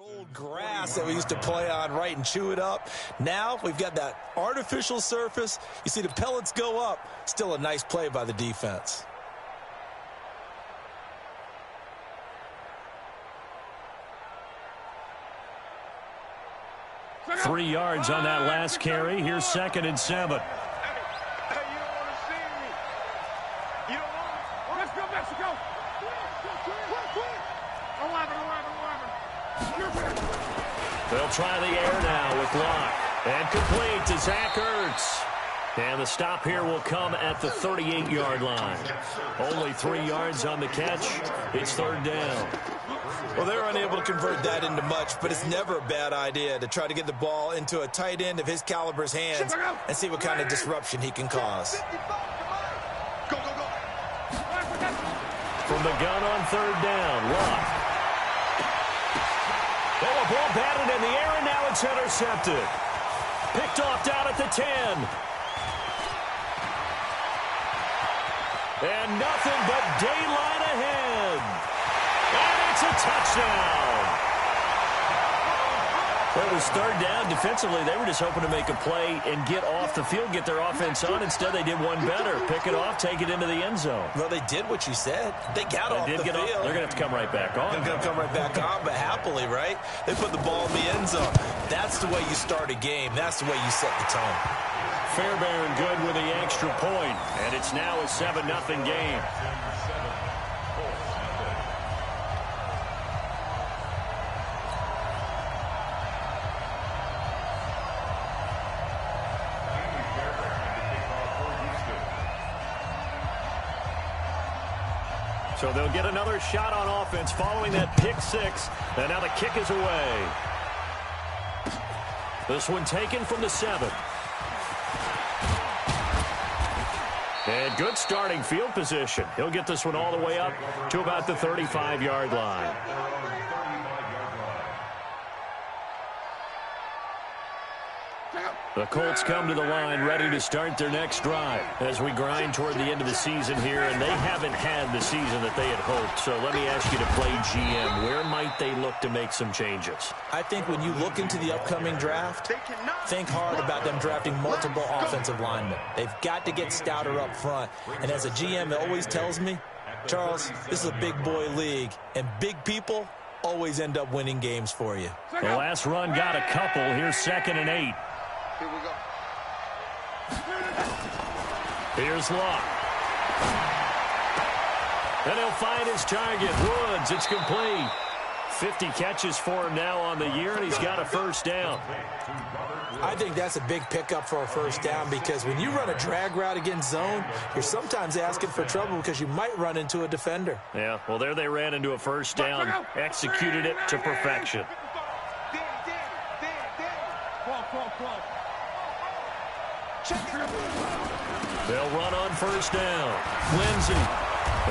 Old grass that we used to play on, right, and chew it up. Now we've got that artificial surface. You see the pellets go up. Still a nice play by the defense. Three yards on that last carry. Here's 2nd and 7. They'll try the air now with Locke. And complete to Zach Ertz. And the stop here will come at the 38-yard line. Only 3 yards on the catch. It's 3rd down. Well, they're unable to convert that into much, but it's never a bad idea to try to get the ball into a tight end of his caliber's hands and see what kind of disruption he can cause. From the gun on 3rd down, Locke. Oh, a ball batted in the air, and now it's intercepted. Picked off down at the 10. And nothing but daylight ahead. And it's a touchdown. Well, it was 3rd down. Defensively, they were just hoping to make a play and get off the field, get their offense on. Instead, they did one better. Pick it off, take it into the end zone. Well, they did what you said. They got off the field. They're going to have to come right back on. They're going to come right back on, but happily, right? They put the ball in the end zone. That's the way you start a game. That's the way you set the tone. Fairbairn good with the extra point, and it's now a 7-0 game. So they'll get another shot on offense following that pick 6, and now the kick is away. This one taken from the 7. And good starting field position. He'll get this one all the way up to about the 35-yard line. The Colts come to the line ready to start their next drive as we grind toward the end of the season here, and they haven't had the season that they had hoped. So let me ask you to play GM. Where might they look to make some changes? I think when you look into the upcoming draft, think hard about them drafting multiple offensive linemen. They've got to get stouter up front. And as a GM, it always tells me, Charles, this is a big boy league, and big people always end up winning games for you. The last run got a couple. Here's 2nd and 8. Here we go. Here's Locke. And he'll find his target. Woods, it's complete. 50 catches for him now on the year, and he's got a 1st down. I think that's a big pickup for a 1st down because when you run a drag route against zone, you're sometimes asking for trouble because you might run into a defender. Yeah, well, there they ran into a 1st down, executed it to perfection. They'll run on 1st down. Lindsey.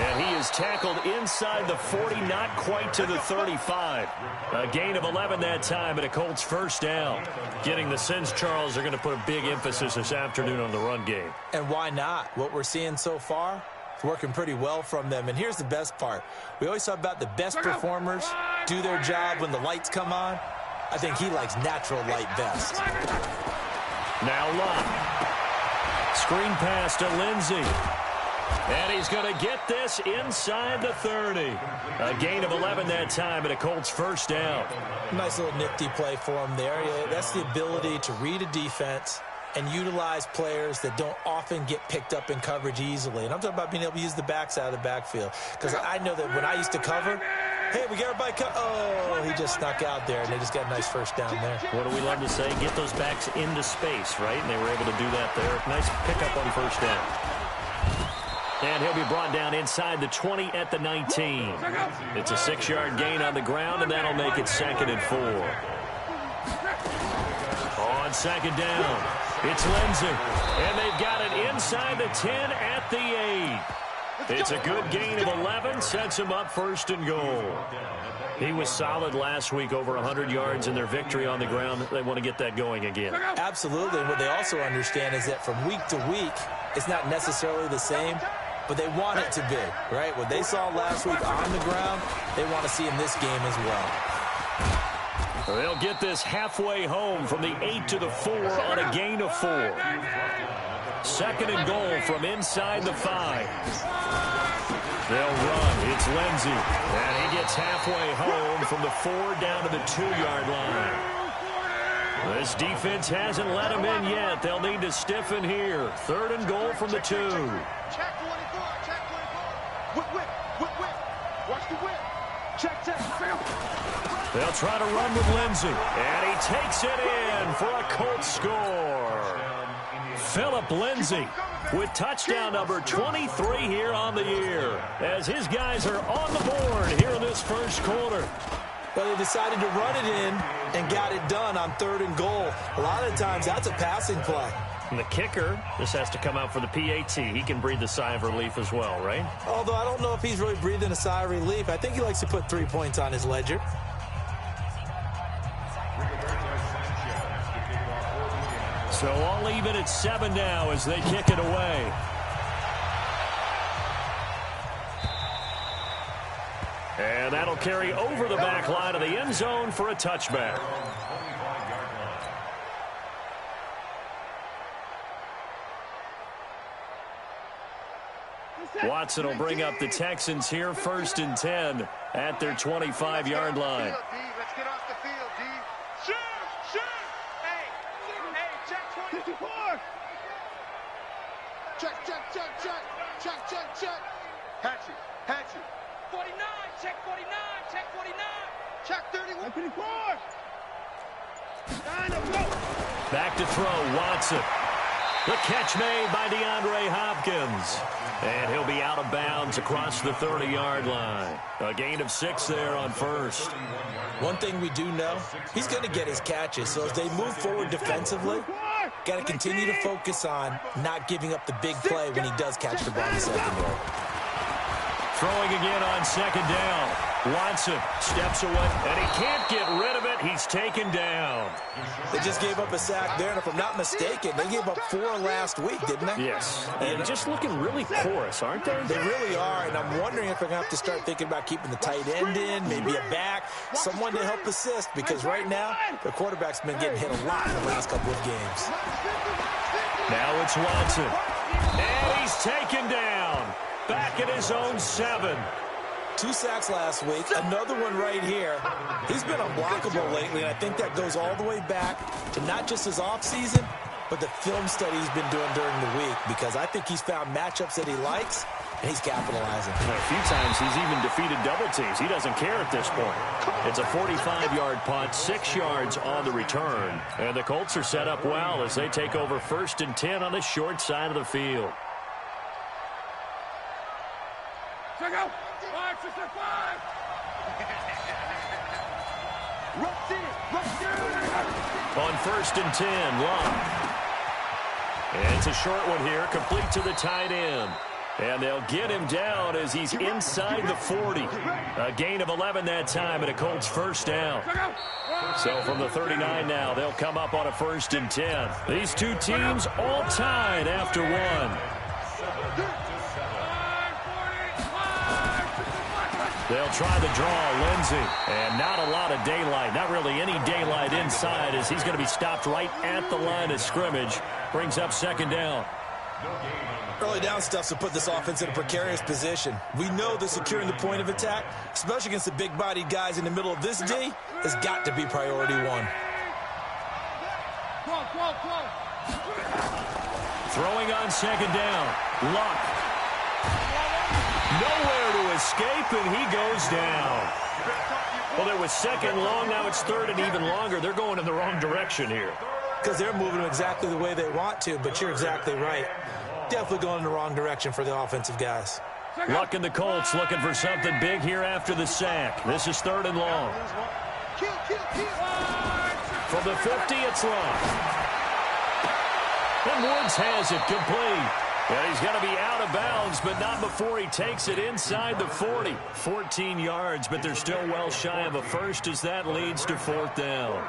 And he is tackled inside the 40, not quite to the 35. A gain of 11 that time, and a Colts 1st down. Getting the sense, Charles, are going to put a big emphasis this afternoon on the run game. And why not? What we're seeing so far is working pretty well from them. And here's the best part. We always talk about the best performers do their job when the lights come on. I think he likes natural light best. Now Locke. Screen pass to Lindsey. And he's going to get this inside the 30. A gain of 11 that time, and a Colts 1st down. Nice little nifty play for him there. Yeah, that's the ability to read a defense and utilize players that don't often get picked up in coverage easily. And I'm talking about being able to use the backs out of the backfield. Because I know that when I used to cover, hey, we got everybody oh, he just snuck out there, and they just got a nice 1st down there. What do we love to say? Get those backs into space, right? And they were able to do that there. Nice pickup on 1st down. And he'll be brought down inside the 20 at the 19. It's a 6-yard gain on the ground, and that'll make it 2nd and 4. On 2nd down, it's Lindsey. And they've got it inside the 10 at the 8. It's a good gain of 11, sets him up 1st and goal. He was solid last week, over 100 yards in their victory on the ground. They want to get that going again. Absolutely. And what they also understand is that from week to week, it's not necessarily the same, but they want it to be, right? What they saw last week on the ground, they want to see in this game as well. They'll get this halfway home from the 8 to the 4 on a gain of 4. 2nd and goal from inside the 5. They'll run. It's Lindsey. And he gets halfway home from the 4 down to the 2-yard line. This defense hasn't let him in yet. They'll need to stiffen here. 3rd and goal from the 2. Check 24. Check 24. Whip, whip, whip, whip. Watch the whip. Check, check. They'll try to run with Lindsey. And he takes it in for a Colts score. Phillip Lindsey with touchdown number 23 here on the year, as his guys are on the board here in this first quarter. But they decided to run it in and got it done on 3rd and goal. A lot of times that's a passing play. And the kicker, this has to come out for the PAT. He can breathe a sigh of relief as well, right? Although I don't know if he's really breathing a sigh of relief. I think he likes to put 3 points on his ledger. So all even at 7 now as they kick it away. And that'll carry over the back line of the end zone for a touchback. Watson will bring up the Texans here 1st and 10 at their 25-yard line. Let's get off the field, D. Shoot! Shoot! Hey, check 24. Check, check, check, check. Check, check, check. Hatchet, Hatchet. 49, check 49, check 49. Check 31. 24. Back to throw, Watson. The catch made by DeAndre Hopkins. And he'll be out of bounds across the 30-yard line. A gain of 6 there on 1st. One thing we do know, he's going to get his catches. So as they move forward defensively, got to continue to focus on not giving up the big play when he does catch the ball in the secondary. Throwing again on 2nd down. Watson steps away, and he can't get rid of it. He's taken down. They just gave up a sack there, and if I'm not mistaken, they gave up 4 last week, didn't they? Yes. And just looking really porous, aren't they? They really are, and I'm wondering if they're going to have to start thinking about keeping the tight end in, maybe a back, someone to help assist, because right now, the quarterback's been getting hit a lot in the last couple of games. Now it's Watson. And he's taken down. Back at his own 7. 2 sacks last week, another one right here. He's been unblockable lately, and I think that goes all the way back to not just his offseason, but the film study he's been doing during the week, because I think he's found matchups that he likes, and he's capitalizing. A few times he's even defeated double teams. He doesn't care at this point. It's a 45-yard punt, 6 yards on the return. And the Colts are set up well as they take over 1st and 10 on the short side of the field. Check out. 5, 6, 5. On 1st and 10, Long. And it's a short one here, complete to the tight end. And they'll get him down as he's inside the 40. A gain of 11 that time and a Colts 1st down. So from the 39 now, they'll come up on a 1st and 10. These two teams all tied after 1. They'll try the draw, Lindsey. And not a lot of daylight, not really any daylight inside as he's going to be stopped right at the line of scrimmage. Brings up 2nd down. Early down stuff's to put this offense in a precarious position. We know that securing the point of attack, especially against the big-bodied guys in the middle of this D, has got to be priority 1. Throwing on 2nd down. Luck. Nowhere to escape, and he goes down. Well, it was 2nd long, now it's 3rd and even longer. They're going in the wrong direction here. Because they're moving exactly the way they want to, but you're exactly right. Definitely going in the wrong direction for the offensive guys. Luck and the Colts looking for something big here after the sack. This is 3rd and long. From the 50, it's Luck. And Woods has it complete. And he's going to be out of bounds, but not before he takes it inside the 40. 14 yards, but they're still well shy of a 1st as that leads to 4th down.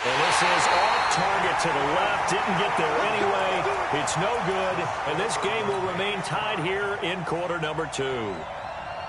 And this is off target it to the left. Didn't get there anyway. It's no good. And this game will remain tied here in quarter number 2.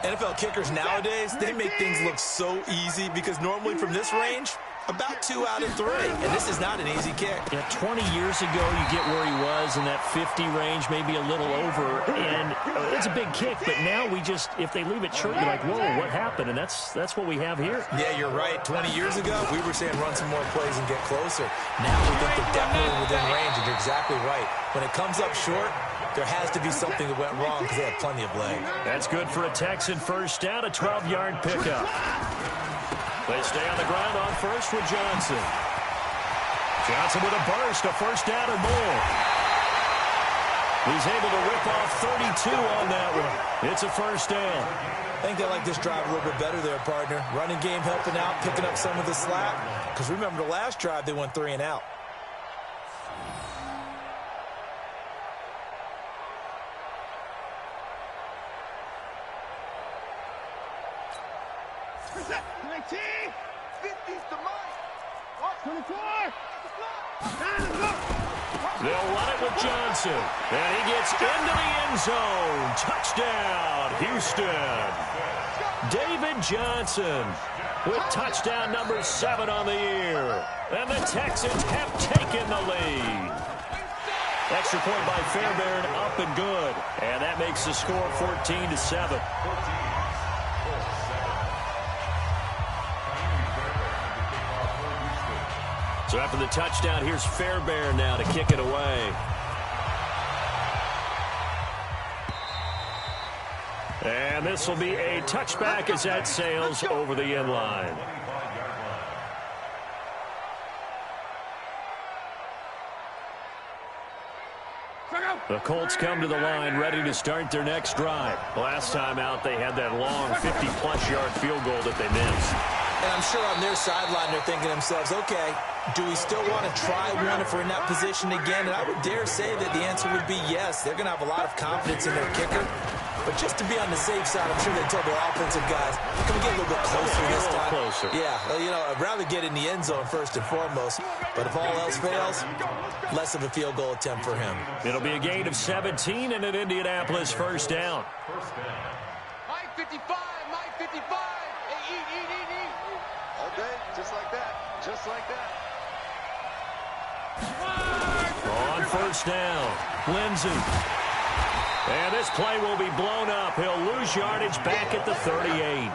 NFL kickers nowadays, they make things look so easy because normally from this range, about 2 out of 3. And this is not an easy kick. Yeah, 20 years ago, you get where he was in that 50 range, maybe a little over. And it's a big kick, but now we just, if they leave it short, you're like, whoa, what happened? And that's what we have here. Yeah, you're right. 20 years ago, we were saying run some more plays and get closer. Now we think they're definitely within range, and you're exactly right. When it comes up short, there has to be something that went wrong because they have plenty of leg. That's good for a Texan first down, a 12-yard pickup. They stay on the ground on first with Johnson. Johnson with a burst, a first down or more. He's able to rip off 32 on that one. It's a first down. I think they like this drive a little bit better there, partner. Running game helping out, picking up some of the slack. Because remember the last drive, they went 3 and out. They'll run it with Johnson. And he gets into the end zone. Touchdown, Houston. David Johnson with touchdown number 7 on the year. And the Texans have taken the lead. Extra point by Fairbairn, up and good. And that makes the score 14-7. So after the touchdown, here's Fairbairn now to kick it away. And this will be a touchback as that sails over the end line. The Colts come to the line ready to start their next drive. Last time out, they had that long 50-plus yard field goal that they missed. And I'm sure on their sideline they're thinking to themselves, okay, do we still want to try one if we're in that position again? And I would dare say that the answer would be yes. They're going to have a lot of confidence in their kicker. But just to be on the safe side, I'm sure they told their offensive guys, can we get a little bit closer this time? Closer. Yeah, well, you know, I'd rather get in the end zone first and foremost. But if all else fails, less of a field goal attempt for him. It'll be a gain of 17 and an Indianapolis first down. Mike 55, Mike 55. Hey, eat. All day, just like that. Just like that. On first down, Lindsey. And this play will be blown up. He'll lose yardage back at the 38.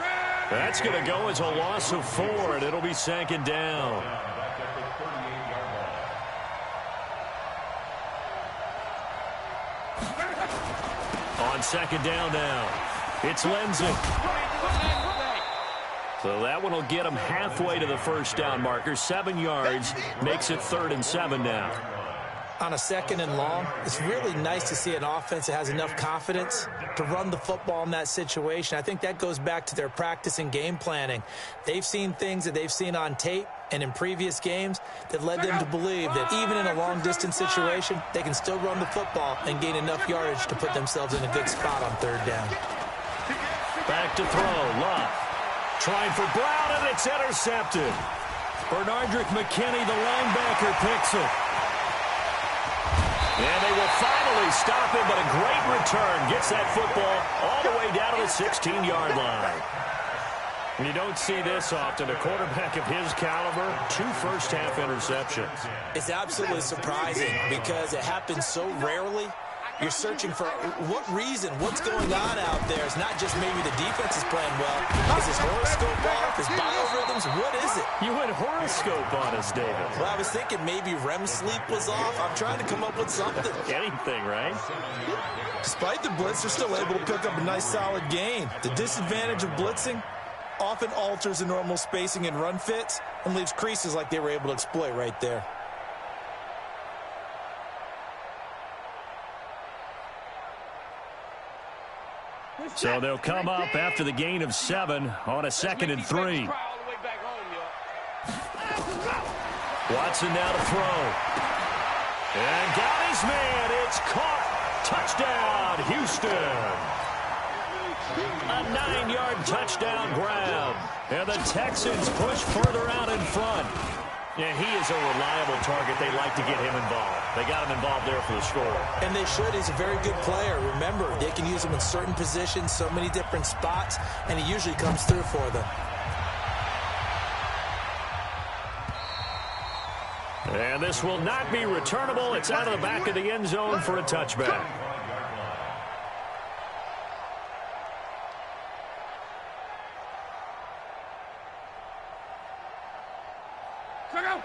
That's going to go as a loss of 4, and it'll be second down. On second down now, it's Lindsey. So that one will get him halfway to the first down marker. 7 yards, makes it 3rd and 7 now. On a 2nd and long, it's really nice to see an offense that has enough confidence to run the football in that situation. I think that goes back to their practice and game planning. They've seen things that they've seen on tape and in previous games that led them to believe that even in a long-distance situation, they can still run the football and gain enough yardage to put themselves in a good spot on 3rd down. Back to throw, Love. Trying for Brown, and it's intercepted. Bernardrick McKinney, the linebacker, picks it. And they will finally stop him, but a great return. Gets that football all the way down to the 16-yard line. And you don't see this often. A quarterback of his caliber, 2 first-half interceptions. It's absolutely surprising because it happens so rarely. You're searching for what reason, what's going on out there. It's not just maybe the defense is playing well. Is his horoscope off? His biorhythms? What is it? You went horoscope on us, David. Well, I was thinking maybe REM sleep was off. I'm trying to come up with something. Anything, right? Despite the blitz, they're still able to pick up a nice solid gain. The disadvantage of blitzing often alters the normal spacing and run fits and leaves creases like they were able to exploit right there. So they'll come up after the gain of 7 on a 2nd and 3. Watson now to throw. And got his man. It's caught. Touchdown, Houston. A 9-yard touchdown grab. And the Texans push further out in front. And he is a reliable target. They like to get him involved. They got him involved there for the score. And they should. He's a very good player. Remember, they can use him in certain positions, so many different spots, and he usually comes through for them. And this will not be returnable. It's out of the back of the end zone for a touchback.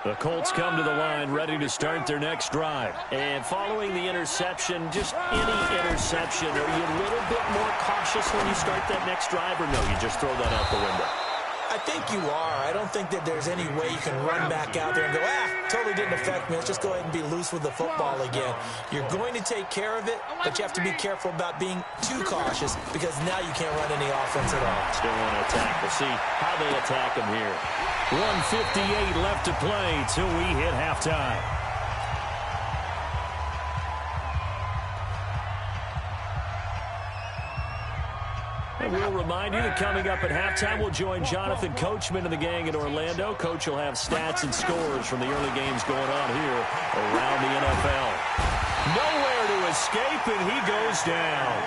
The Colts come to the line, ready to start their next drive. And following the interception, just any interception, are you a little bit more cautious when you start that next drive, or no, you just throw that out the window? I think you are. I don't think that there's any way you can run back out there and go, totally didn't affect me. Let's just go ahead and be loose with the football again. You're going to take care of it, but you have to be careful about being too cautious because now you can't run any offense at all. Still want to attack. We'll see how they attack him here. 1:58 left to play till we hit halftime. And we'll remind you that coming up at halftime, we'll join Jonathan Coachman and the gang in Orlando. Coach will have stats and scores from the early games going on here around the NFL. Nowhere to escape, and he goes down.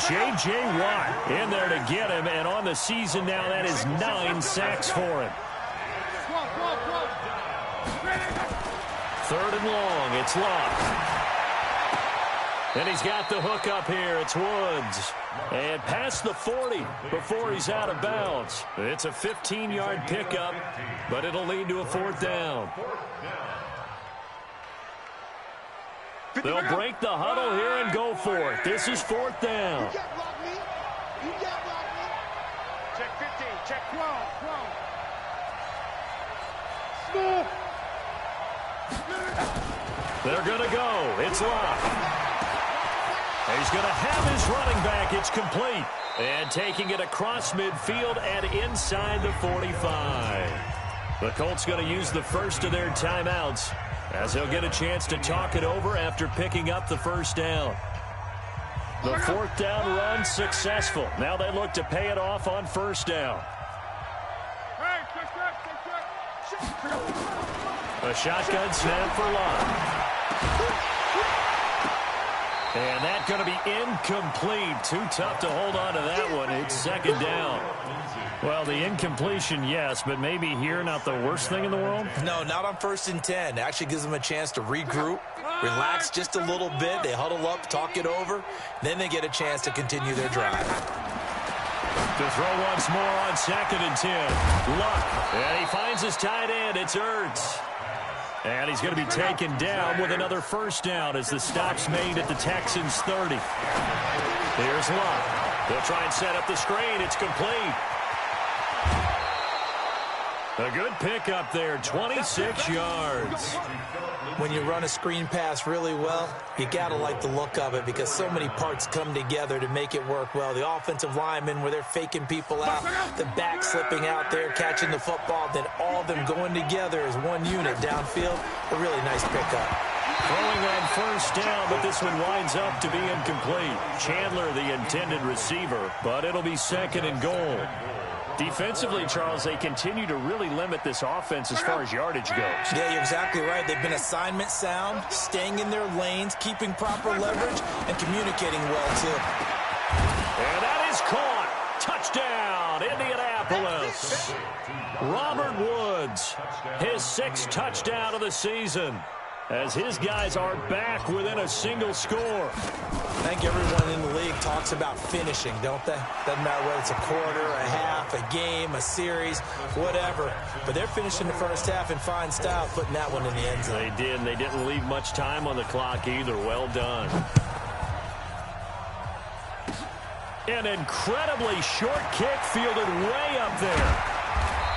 J.J. Watt in there to get him, and on the season now, that is 9 sacks for him. Third and long, it's Locke. And he's got the hook up here. It's Woods. And past the 40 before he's out of bounds. It's a 15-yard pickup, but it'll lead to a fourth down. They'll break the huddle here and go for it. This is fourth down. You can't block me. You can't block me. Check 15. Check 12. Smooth. They're going to go. It's Locke. He's going to have his running back. It's complete. And taking it across midfield and inside the 45. The Colts going to use the first of their timeouts as they'll get a chance to talk it over after picking up the first down. The fourth down run successful. Now they look to pay it off on first down. A shotgun snap for Locke. And that's going to be incomplete. Too tough to hold on to that one. It's second down. Well, the incompletion, yes, but maybe here not the worst thing in the world? No, not on 1st and 10. It actually gives them a chance to regroup, relax just a little bit. They huddle up, talk it over. Then they get a chance to continue their drive. To throw once more on 2nd and 10. Luck. And he finds his tight end. It's Ertz. And he's going to be taken down with another first down as the stop's made at the Texans' 30. Here's Luck. They'll try and set up the screen. It's complete. A good pickup there, 26 yards. When you run a screen pass really well, you got to like the look of it because so many parts come together to make it work well. The offensive linemen, where they're faking people out, the back slipping out there, catching the football, then all of them going together as one unit downfield. A really nice pickup. Throwing on first down, but this one winds up to be incomplete. Chandler, the intended receiver, but it'll be 2nd and goal. Defensively, Charles, they continue to really limit this offense as far as yardage goes. Yeah, you're exactly right. They've been assignment sound, staying in their lanes, keeping proper leverage, and communicating well, too. And that is caught. Touchdown, Indianapolis. Robert Woods, his 6th touchdown of the season, as his guys are back within a single score. I think everyone in the league talks about finishing, don't they? Doesn't matter whether it's a quarter, a half, a game, a series, whatever. But they're finishing the first half in fine style, putting that one in the end zone. They did, and they didn't leave much time on the clock either. Well done. An incredibly short kick fielded way up there.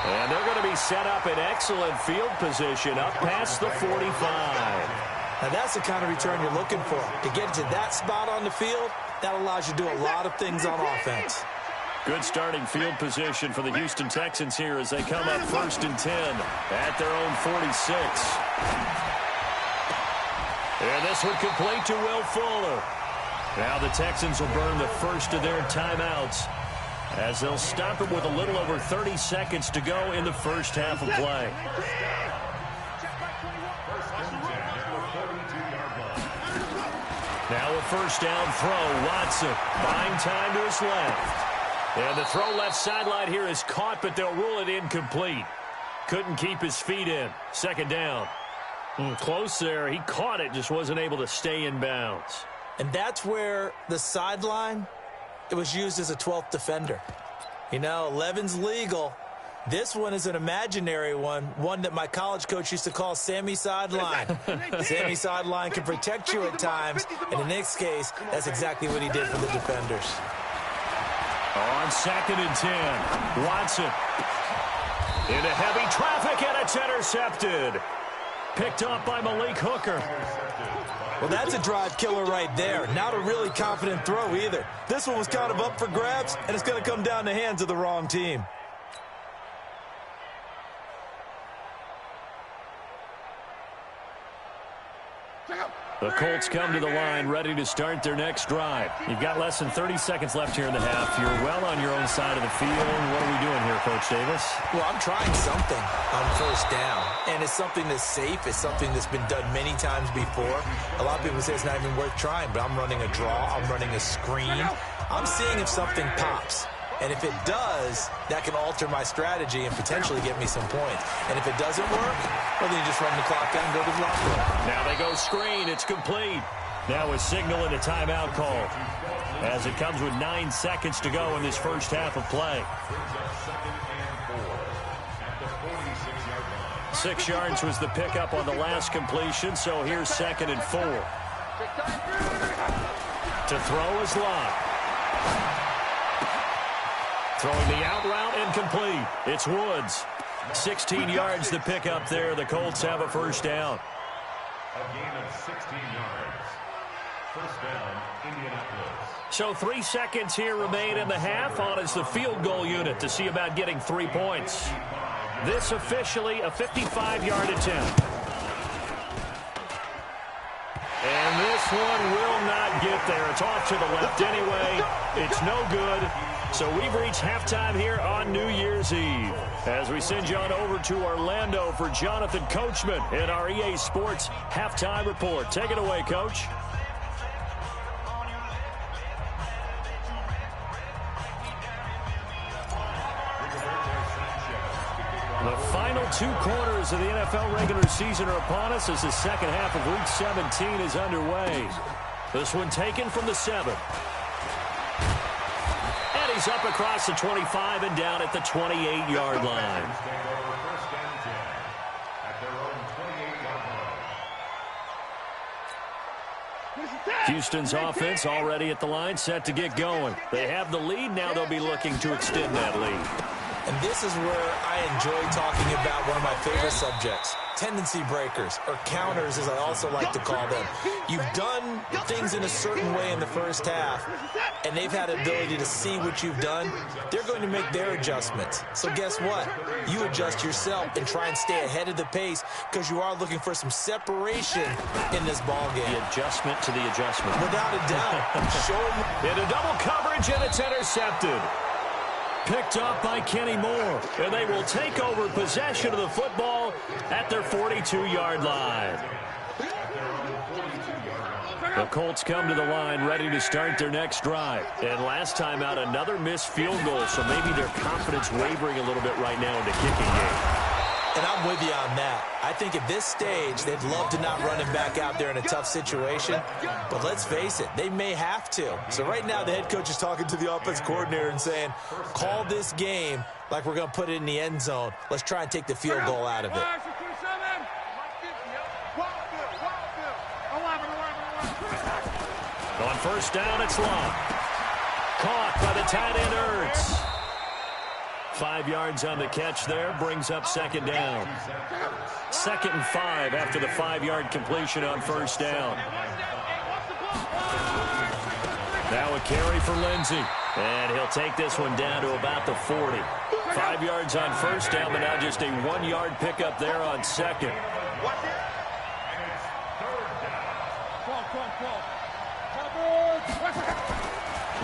And they're going to be set up in excellent field position up past the 45. Now, that's the kind of return you're looking for. To get to that spot on the field, that allows you to do a lot of things on offense. Good starting field position for the Houston Texans here as they come up 1st and 10 at their own 46. And this one complete to Will Fuller. Now the Texans will burn the first of their timeouts as they'll stop it with a little over 30 seconds to go in the first half of play. Now a first down throw. Watson buying time to his left. And the throw left sideline here is caught, but they'll rule it incomplete. Couldn't keep his feet in. Second down. Close there. He caught it, just wasn't able to stay in bounds. And that's where the sideline, it was used as a 12th defender. You know, 11's legal. This one is an imaginary one that my college coach used to call Sammy Sideline. Sammy Sideline can protect you at times, and in this case, that's exactly what he did for the defenders. On 2nd and 10, Watson into heavy traffic, and it's intercepted. Picked up by Malik Hooker. Well, that's a drive killer right there. Not a really confident throw either. This one was kind of up for grabs, and it's going to come down the hands of the wrong team. The Colts come to the line, ready to start their next drive. You've got less than 30 seconds left here in the half. You're well on your own side of the field. What are we doing here, Coach Davis? Well, I'm trying something on first down, and it's something that's safe. It's something that's been done many times before. A lot of people say it's not even worth trying, but I'm running a draw. I'm running a screen. I'm seeing if something pops. And if it does, that can alter my strategy and potentially get me some points. And if it doesn't work, well, then you just run the clock down and go to the locker room. Now they go screen. It's complete. Now a signal and a timeout call as it comes with 9 seconds to go in this first half of play. 6 yards was the pickup on the last completion, so here's 2nd and 4. To throw is Locke. Throwing the out route incomplete. It's Woods. 16 yards to pick up there. The Colts have a first down. A gain of 16 yards. First down, Indianapolis. So 3 seconds here remain in the half. On is the field goal unit to see about getting 3 points. This officially a 55-yard attempt. And this one will not get there. It's off to the left anyway. It's no good. So we've reached halftime here on New Year's Eve. As we send you on over to Orlando for Jonathan Coachman in our EA Sports Halftime Report. Take it away, Coach. The final 2 quarters of the NFL regular season are upon us as the second half of Week 17 is underway. This one taken from the 7. And he's up across the 25 and down at the 28-yard line. Houston's offense already at the line, set to get going. They have the lead. Now they'll be looking to extend that lead. And this is where I enjoy talking about one of my favorite subjects, tendency breakers, or counters as I also like to call them. You've done things in a certain way in the first half, and they've had the ability to see what you've done. They're going to make their adjustments. So guess what? You adjust yourself and try and stay ahead of the pace because you are looking for some separation in this ball game. The adjustment to the adjustment. Without a doubt. Show them. Into double coverage, and it's intercepted. Picked up by Kenny Moore, and they will take over possession of the football at their 42-yard line. The Colts come to the line ready to start their next drive. And last time out, another missed field goal, so maybe their confidence wavering a little bit right now in the kicking game. And I'm with you on that. I think at this stage, they'd love to not run him back out there in a tough situation. But let's face it, they may have to. So right now, the head coach is talking to the offense coordinator and saying, call this game like we're going to put it in the end zone. Let's try and take the field goal out of it. On first down, it's Locke. Caught by the tight end, Ertz. 5 yards on the catch there, brings up second down. 2nd and 5 after the 5-yard completion on first down. Now a carry for Lindsey. And he'll take this one down to about the 40. 5 yards on first down, but now just a 1-yard pickup there on second.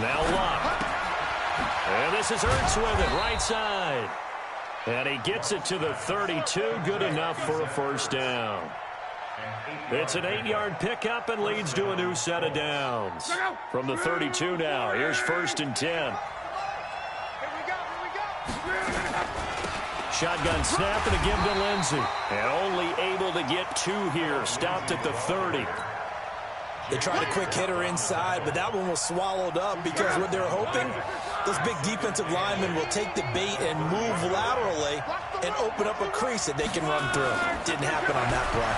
Now Locke. And this is Ertz with it, right side. And he gets it to the 32, good enough for a first down. It's an 8-yard pickup and leads to a new set of downs. From the 32 now, here's 1st and 10. Shotgun snap and a give to Lindsey. And only able to get 2 here. Stopped at the 30. They tried a quick hitter inside, but that one was swallowed up because what they're hoping, those big defensive linemen will take the bait and move laterally and open up a crease that they can run through. Didn't happen on that play.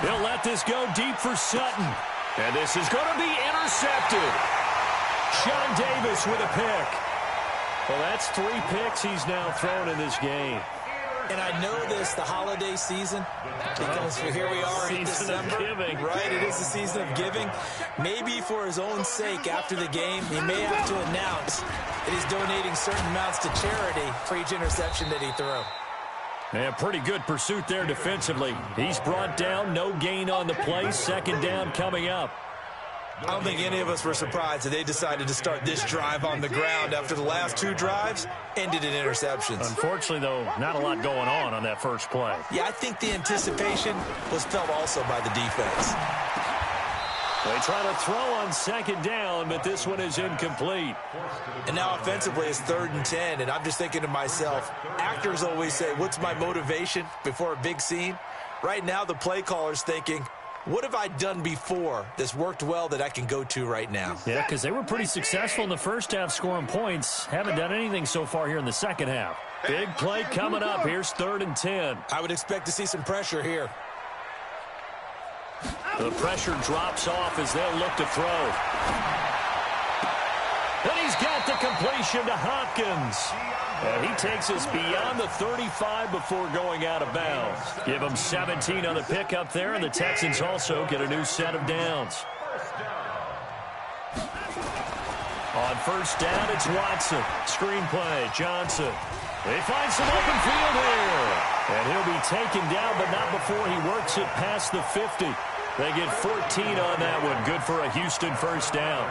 He'll let this go deep for Sutton. And this is going to be intercepted. Sean Davis with a pick. Well, that's 3 picks he's now thrown in this game. And I know this, the holiday season, because here we are in December. Giving. Right, it is the season of giving. Maybe for his own sake after the game, he may have to announce that he's donating certain amounts to charity for each interception that he threw. And pretty good pursuit there defensively. He's brought down, no gain on the play, 2nd down coming up. I don't think any of us were surprised that they decided to start this drive on the ground after the last 2 drives ended in interceptions. Unfortunately, though, not a lot going on that first play. Yeah, I think the anticipation was felt also by the defense. They try to throw on 2nd down, but this one is incomplete. And now offensively it's 3rd and 10, and I'm just thinking to myself, actors always say, what's my motivation before a big scene? Right now the play caller's thinking, what have I done before that's worked well that I can go to right now? Yeah, because they were pretty successful in the first half scoring points. Haven't done anything so far here in the second half. Big play coming up. Here's 3rd and 10. I would expect to see some pressure here. The pressure drops off as they'll look to throw. And he's got the completion to Hopkins. And he takes us beyond the 35 before going out of bounds. Give him 17 on the pickup there, and the Texans also get a new set of downs. On 1st down, it's Watson. Screen play, Johnson. They find some open field here. And he'll be taken down, but not before he works it past the 50. They get 14 on that one. Good for a Houston 1st down.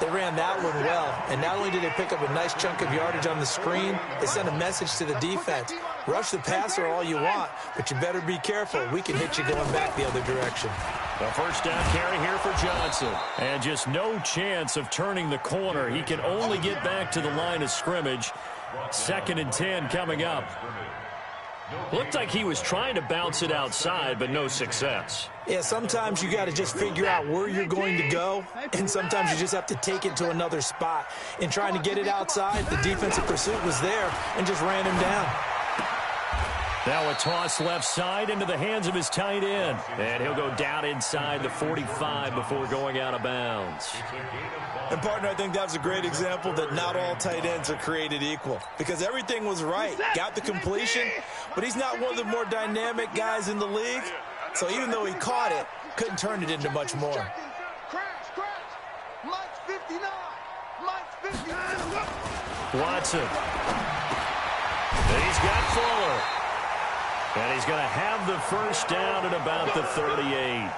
They ran that one well, and not only did they pick up a nice chunk of yardage on the screen, they sent a message to the defense. Rush the passer all you want, but you better be careful. We can hit you going back the other direction. The 1st down carry here for Johnson. And just no chance of turning the corner. He can only get back to the line of scrimmage. 2nd and 10 coming up. Looked like he was trying to bounce it outside, but no success. Yeah, sometimes you got to just figure out where you're going to go, and sometimes you just have to take it to another spot. In trying to get it outside, the defensive pursuit was there and just ran him down. Now a toss left side into the hands of his tight end. And he'll go down inside the 45 before going out of bounds. And, partner, I think that was a great example that not all tight ends are created equal. Because everything was right. Got the completion, but he's not one of the more dynamic guys in the league. So even though he caught it, couldn't turn it into much more. Mike's 59. Mike's 59. Watson. He's got Fuller. And he's going to have the 1st down at about the 38.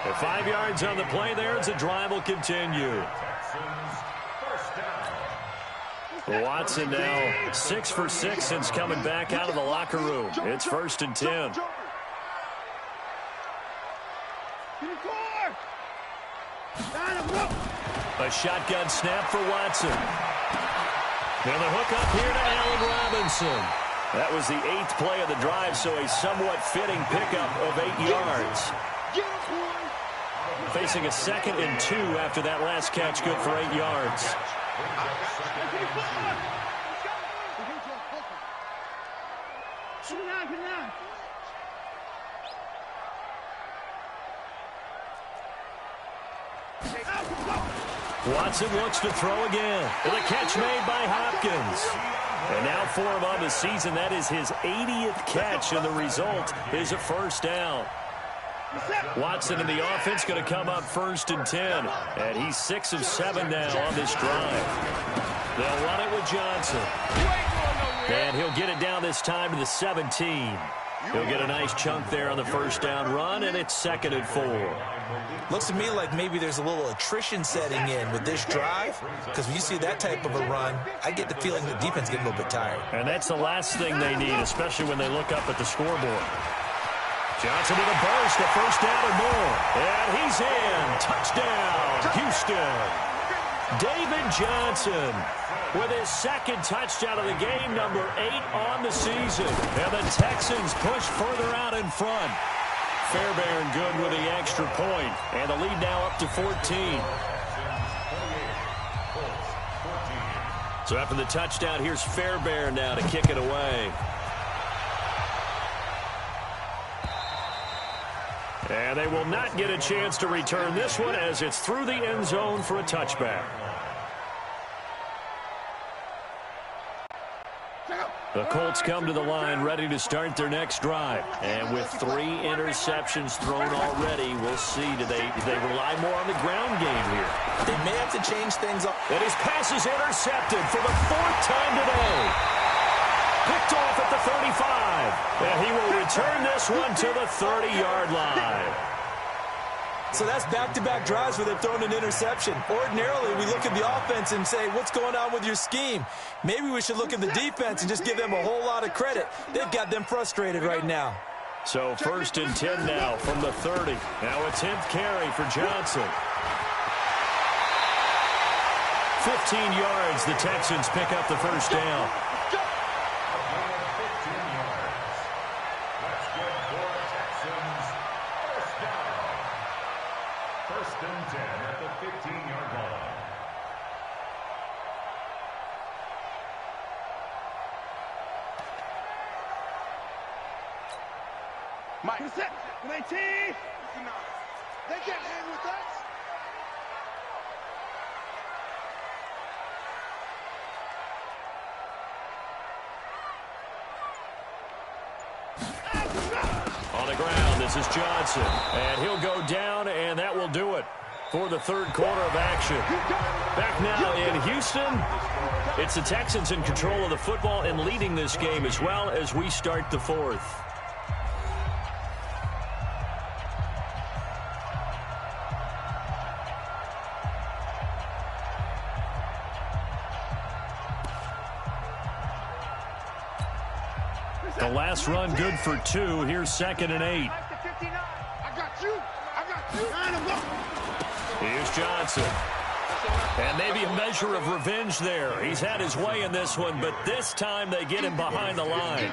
The 5 yards on the play there as the drive will continue. Watson now 6 for 6 since coming back out of the locker room. It's 1st and 10. A shotgun snap for Watson. And the hook up here to Allen Robinson. That was the 8th play of the drive, so a somewhat fitting pickup of 8 yards. Facing a 2nd and 2 after that last catch, good for 8 yards. Watson looks to throw again. And the catch made by Hopkins. And now for him on the season, that is his 80th catch, and the result is a 1st down. Watson in the offense going to come up 1st and 10. And he's 6 of 7 now on this drive. They'll run it with Johnson. And he'll get it down this time to the 17. He'll get a nice chunk there on the first down run, and it's 2nd and 4. Looks to me like maybe there's a little attrition setting in with this drive, because when you see that type of a run, I get the feeling the defense getting a little bit tired. And that's the last thing they need, especially when they look up at the scoreboard. Johnson with a burst, a first down or more. And he's in. Touchdown, Houston. David Johnson with his 2nd touchdown of the game, number 8 on the season. And the Texans push further out in front. Fairbairn good with the extra point. And the lead now up to 14. So after the touchdown, here's Fairbairn now to kick it away. And they will not get a chance to return this one as it's through the end zone for a touchback. The Colts come to the line ready to start their next drive. And with 3 interceptions thrown already, we'll see do they rely more on the ground game here. They may have to change things up. And his pass is intercepted for the 4th time today. Picked off at the 35. And he will return this one to the 30-yard line. So that's back-to-back drives where they've thrown an interception. Ordinarily, we look at the offense and say, what's going on with your scheme? Maybe we should look at the defense and just give them a whole lot of credit. They've got them frustrated right now. So 1st and 10 now from the 30. Now a 10th carry for Johnson. 15 yards, the Texans pick up the first down. Mike, 19. They can't hang with us. On the ground, this is Johnson. And he'll go down, and that will do it for the 3rd quarter of action. Back now in Houston. It's the Texans in control of the football and leading this game as well as we start the 4th. The last run good for 2. Here's 2nd and 8. I got you. Here's Johnson. And maybe a measure of revenge there. He's had his way in this one, but this time they get him behind the line.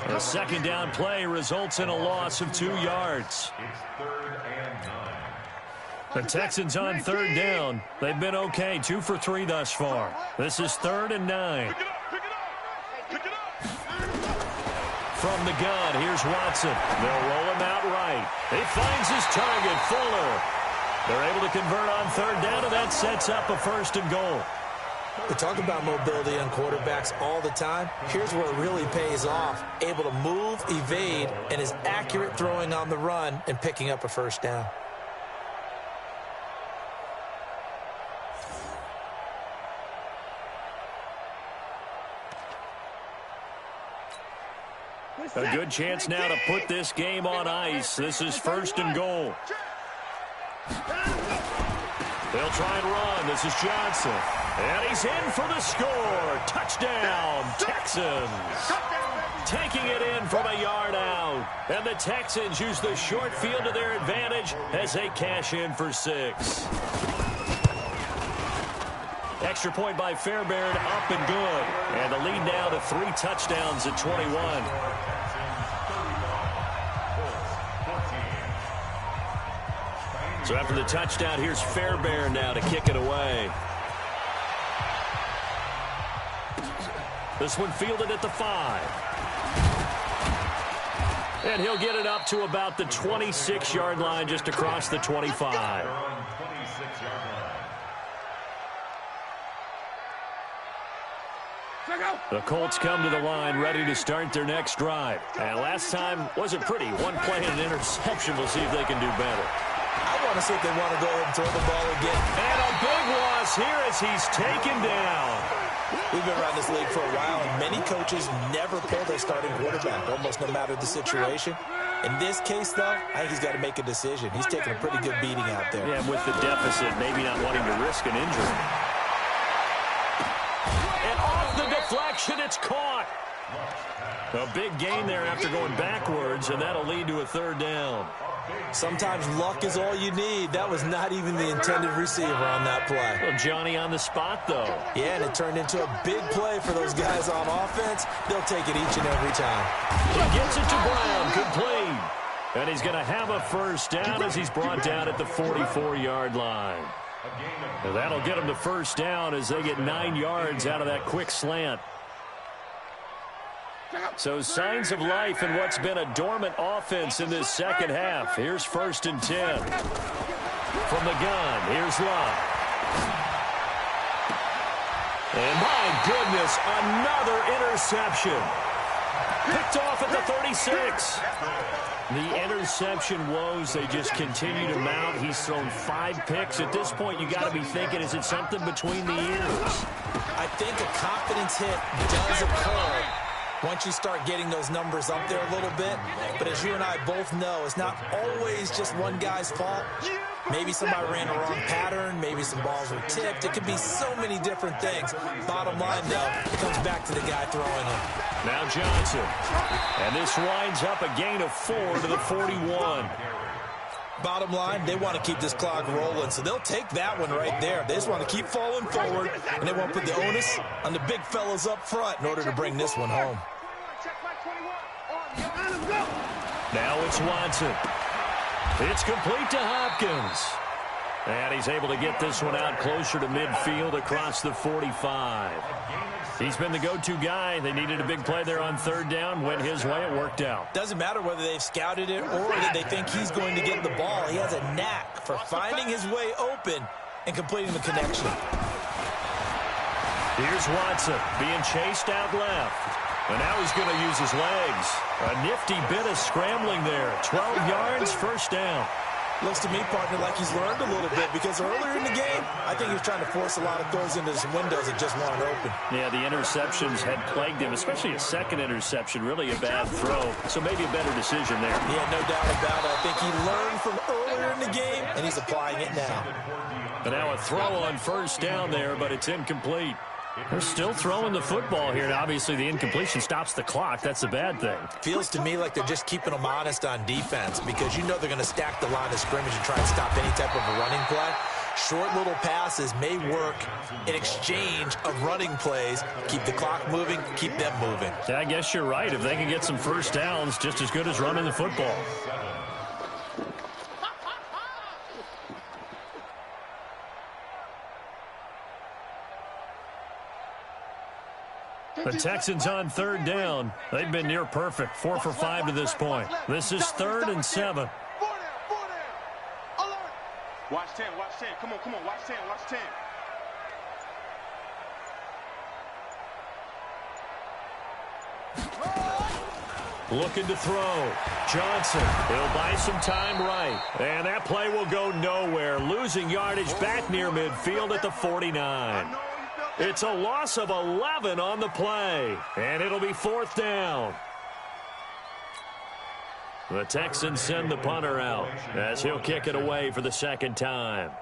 A 2nd down play results in a loss of 2 yards. The Texans on 3rd down. They've been okay, 2 for 3 thus far. This is 3rd and 9. From the gun, here's Watson. They'll roll him out right. He finds his target, Fuller. They're able to convert on 3rd down, and that sets up a 1st and goal. We talk about mobility on quarterbacks all the time. Here's where it really pays off. Able to move, evade, and is accurate throwing on the run and picking up a 1st down. A good chance now to put this game on ice. This is 1st and goal. They'll try and run. This is Johnson. And he's in for the score. Touchdown, Texans. Taking it in from a yard out. And the Texans use the short field to their advantage as they cash in for 6. Extra point by Fairbairn, up and good. And the lead now to 3 touchdowns at 21. So after the touchdown, here's Fairbairn now to kick it away. This one fielded at the 5. And he'll get it up to about the 26-yard line, just across the 25. The Colts come to the line ready to start their next drive. And last time wasn't pretty. One play and an interception. We'll see if they can do better. I want to see if they want to go ahead and throw the ball again. And a big loss here as he's taken down. We've been around this league for a while, and many coaches never pull their starting quarterback, almost no matter the situation. In this case, though, I think he's got to make a decision. He's taking a pretty good beating out there. Yeah, with the deficit, maybe not wanting to risk an injury. And off the deflection, it's caught. A big gain there after going backwards, and that'll lead to a third down. Sometimes luck is all you need. That was not even the intended receiver on that play. Well, Johnny on the spot, though. Yeah, and it turned into a big play for those guys on offense. They'll take it each and every time. He gets it to Brown, complete. And he's going to have a first down as he's brought down at the 44-yard line. And that'll get him the first down as they get 9 yards out of that quick slant. So signs of life in what's been a dormant offense in this second half. Here's 1st and 10. From the gun, here's Love. And my goodness, another interception. Picked off at the 36. The interception woes, they just continue to mount. He's thrown 5 picks. At this point, you got to be thinking, is it something between the ears? I think a confidence hit does occur once you start getting those numbers up there a little bit. But as you and I both know, it's not always just one guy's fault. Maybe somebody ran a wrong pattern. Maybe some balls were tipped. It could be so many different things. Bottom line, though, it comes back to the guy throwing them. Now Johnson. And this winds up a gain of 4 to the 41. Bottom line, they want to keep this clock rolling, so they'll take that one right there. They just want to keep falling forward, and they won't put the onus on the big fellas up front in order to bring this one home. Now it's Watson. It's complete to Hopkins. And he's able to get this one out closer to midfield across the 45. He's been the go-to guy. They needed a big play there on 3rd down. Went his way. It worked out. Doesn't matter whether they've scouted it or that they think he's going to get the ball. He has a knack for finding his way open and completing the connection. Here's Watson being chased out left. And now he's going to use his legs. A nifty bit of scrambling there. 12 yards, first down. Looks to me, partner, like he's learned a little bit, because earlier in the game, I think he was trying to force a lot of throws into some windows that just weren't open. Yeah, the interceptions had plagued him, especially a second interception, really a bad throw. So maybe a better decision there. Yeah, no doubt about it. I think he learned from earlier in the game, and he's applying it now. And now a throw on 1st down there, but it's incomplete. They're still throwing the football here, and obviously the incompletion stops the clock. That's the bad thing. Feels to me like they're just keeping them honest on defense, because you know they're going to stack the line of scrimmage and try and stop any type of a running play. Short little passes may work in exchange of running plays. Keep the clock moving, keep them moving. Yeah, I guess you're right. If they can get some first downs, just as good as running the football. The Texans on 3rd down. They've been near perfect. 4 for 5 to this point. This is 3rd and 7. Watch 10, watch 10. Come on, watch 10, watch 10. Looking to throw. Johnson. He'll buy some time right. And that play will go nowhere. Losing yardage back near midfield at the 49. It's a loss of 11 on the play. And it'll be 4th down. The Texans send the punter out as he'll kick it away for the 2nd time.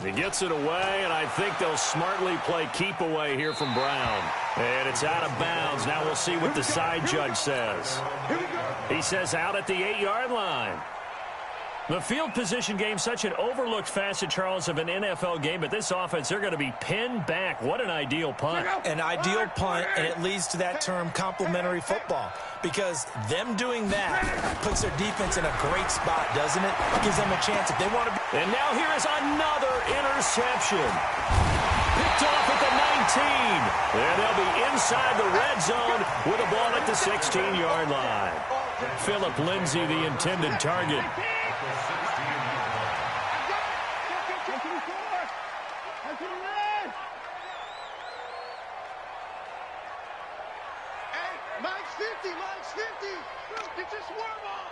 He gets it away, and I think they'll smartly play keep away here from Brown. And it's out of bounds. Now we'll see what the side judge says. He says out at the 8-yard line. The field position game, such an overlooked facet, Charles, of an NFL game. But this offense, they're going to be pinned back. What an ideal punt. An ideal punt, and it leads to that term complementary football. Because them doing that puts their defense in a great spot, doesn't it? Gives them a chance if they want to be. And now here is another interception. Picked off at the 19. And they'll be inside the red zone with a ball at the 16-yard line. Philip Lindsay, the intended target. Mike's 50. Get your swerve on.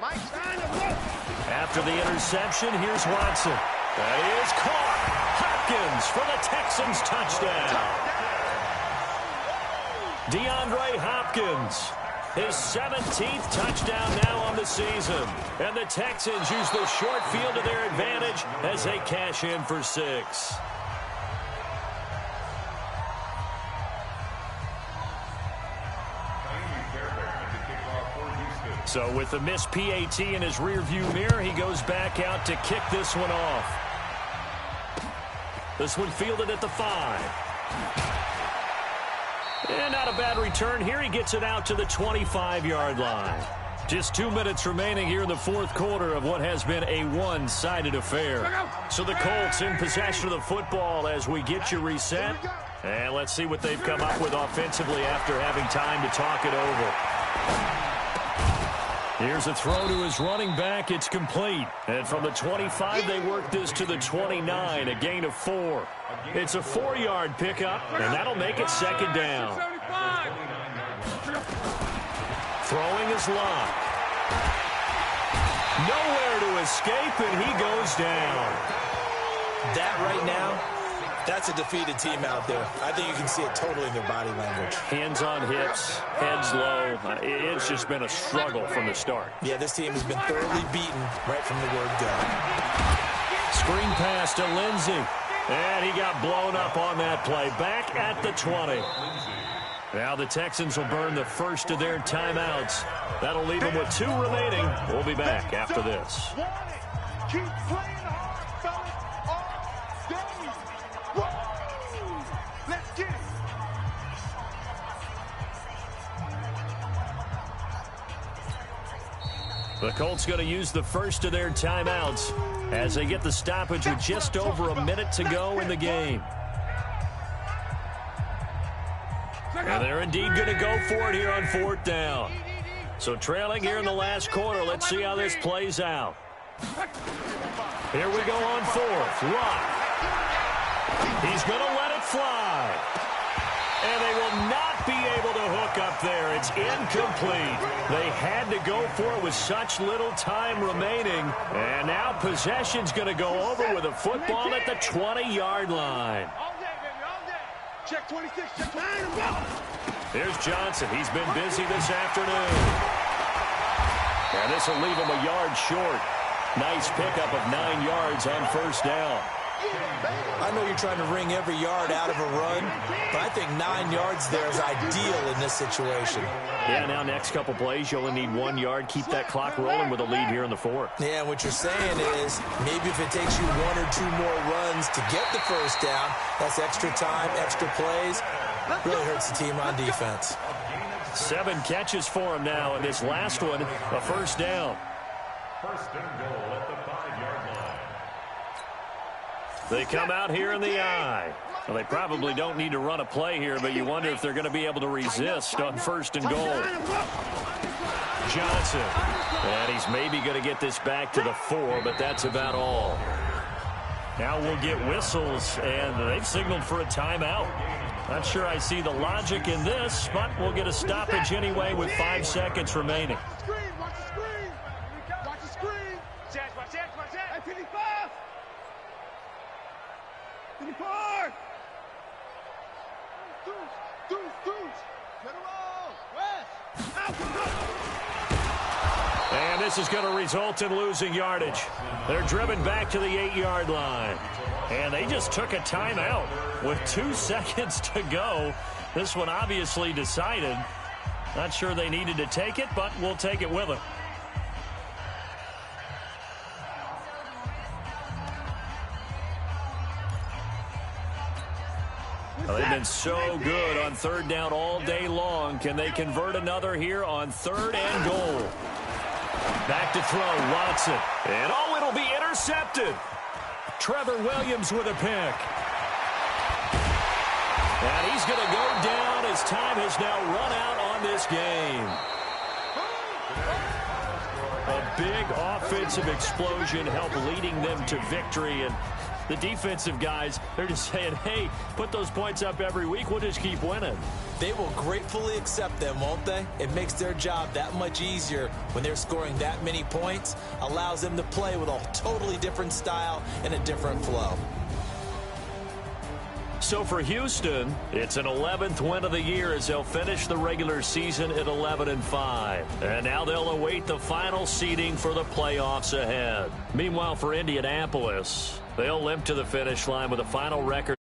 Mike's trying to After the interception, here's Watson. That is caught. Hopkins for the Texans touchdown. DeAndre Hopkins, his 17th touchdown now on the season. And the Texans use the short field to their advantage as they cash in for 6. So with the missed PAT in his rearview mirror, he goes back out to kick this one off. This one fielded at the 5. And not a bad return here. He gets it out to the 25-yard line. Just 2 minutes remaining here in the fourth quarter of what has been a one-sided affair. So the Colts in possession of the football as we get you reset. And let's see what they've come up with offensively after having time to talk it over. Here's a throw to his running back. It's complete. And from the 25, they work this to the 29, a gain of 4. It's a 4-yard pickup, and that'll make it second down. Throwing is Locke. Nowhere to escape, and he goes down. That right now, that's a defeated team out there. I think you can see it totally in their body language. Hands on hips, heads low. It's just been a struggle from the start. Yeah, this team has been thoroughly beaten right from the word go. Screen pass to Lindsey. And he got blown up on that play. Back at the 20. Now the Texans will burn the first of their timeouts. That'll leave them with 2 remaining. We'll be back after this. keep playing hard, fellas, all day. Whoa! Let's get it. The Colts going to use the first of their timeouts as they get the stoppage with just over a minute to go in the game. And they're indeed going to go for it here on 4th down. So trailing here in the last quarter. Let's see how this plays out. Here we go on 4th. Rock. He's going to let it fly. And they will not be able to hook up there. It's incomplete. They had to go for it with such little time remaining. And now possession's going to go over with a football at the 20-yard line. All day, baby, all day. Check 26, check 9, go. Here's Johnson. He's been busy this afternoon. And this will leave him a yard short. Nice pickup of 9 yards on 1st down. I know you're trying to wring every yard out of a run, but I think 9 yards there is ideal in this situation. Yeah, now next couple plays, you only need 1 yard. Keep that clock rolling with a lead here in the 4th. Yeah, what you're saying is maybe if it takes you 1 or 2 more runs to get the 1st down, that's extra time, extra plays. Really hurts the team on defense. 7 catches for him now, and this last one, a 1st down. 1st and goal at the 5-yard line. They come out here in the eye. Well, they probably don't need to run a play here, but you wonder if they're going to be able to resist on 1st and goal. Johnson. And he's maybe going to get this back to the 4, but that's about all. Now we'll get whistles, and they've signaled for a timeout. Not sure I see the logic in this, but we'll get a stoppage anyway with 5 seconds remaining. Watch the screen, watch the screen. Watch the screen. Watch that. Hey, 55. 54. Deuce. Get a roll. West. And this is going to result in losing yardage. They're driven back to the 8-yard line. And they just took a timeout with 2 seconds to go. This one obviously decided. Not sure they needed to take it, but we'll take it with them. Well, they've been so good on 3rd down all day long. Can they convert another here on 3rd and goal? Back to throw, Watson. And it'll be intercepted. Trevor Williams with a pick. And he's going to go down as time has now run out on this game. A big offensive explosion helped leading them to victory. And The defensive guys, they're just saying, hey, put those points up every week. We'll just keep winning. They will gratefully accept them, won't they? It makes their job that much easier when they're scoring that many points. Allows them to play with a totally different style and a different flow. So for Houston, it's an 11th win of the year as they'll finish the regular season at 11-5. And now they'll await the final seeding for the playoffs ahead. Meanwhile, for Indianapolis, they'll limp to the finish line with a final record